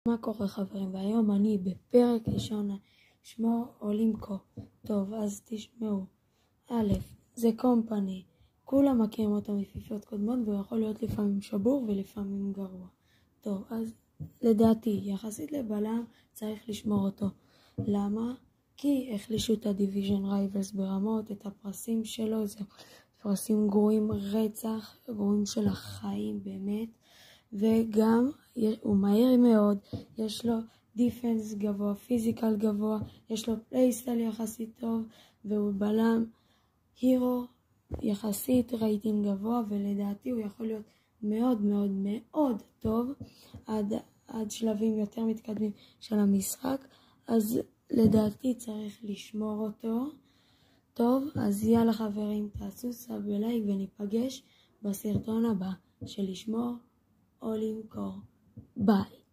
מה קורה חברים? והיום אני בפרק ראשון שמו או למכור. טוב, אז תשמעו. א', זה קומפני. כולם מכירים אותו מפיפיות קודמות והוא יכול להיות לפעמים שבור ולפעמים גרוע. טוב, אז לדעתי, יחסית לבלם צריך לשמור אותו. למה? כי החלישו את הדיוויז'ן רייבלס ברמות, את הפרסים שלו, זה פרסים גרועים רצח, גרועים של החיים באמת. וגם הוא מהיר מאוד, יש לו דיפנס גבוה, פיזיקל גבוה, יש לו פלייסטייל יחסית טוב, והוא בלם הירו יחסית רייטינג גבוה, ולדעתי הוא יכול להיות מאוד מאוד מאוד טוב עד שלבים יותר מתקדמים של המשחק, אז לדעתי צריך לשמור אותו. טוב, אז יאללה חברים, תעשו סאב ולייק וניפגש בסרטון הבא של לשמור או למכור. ביי.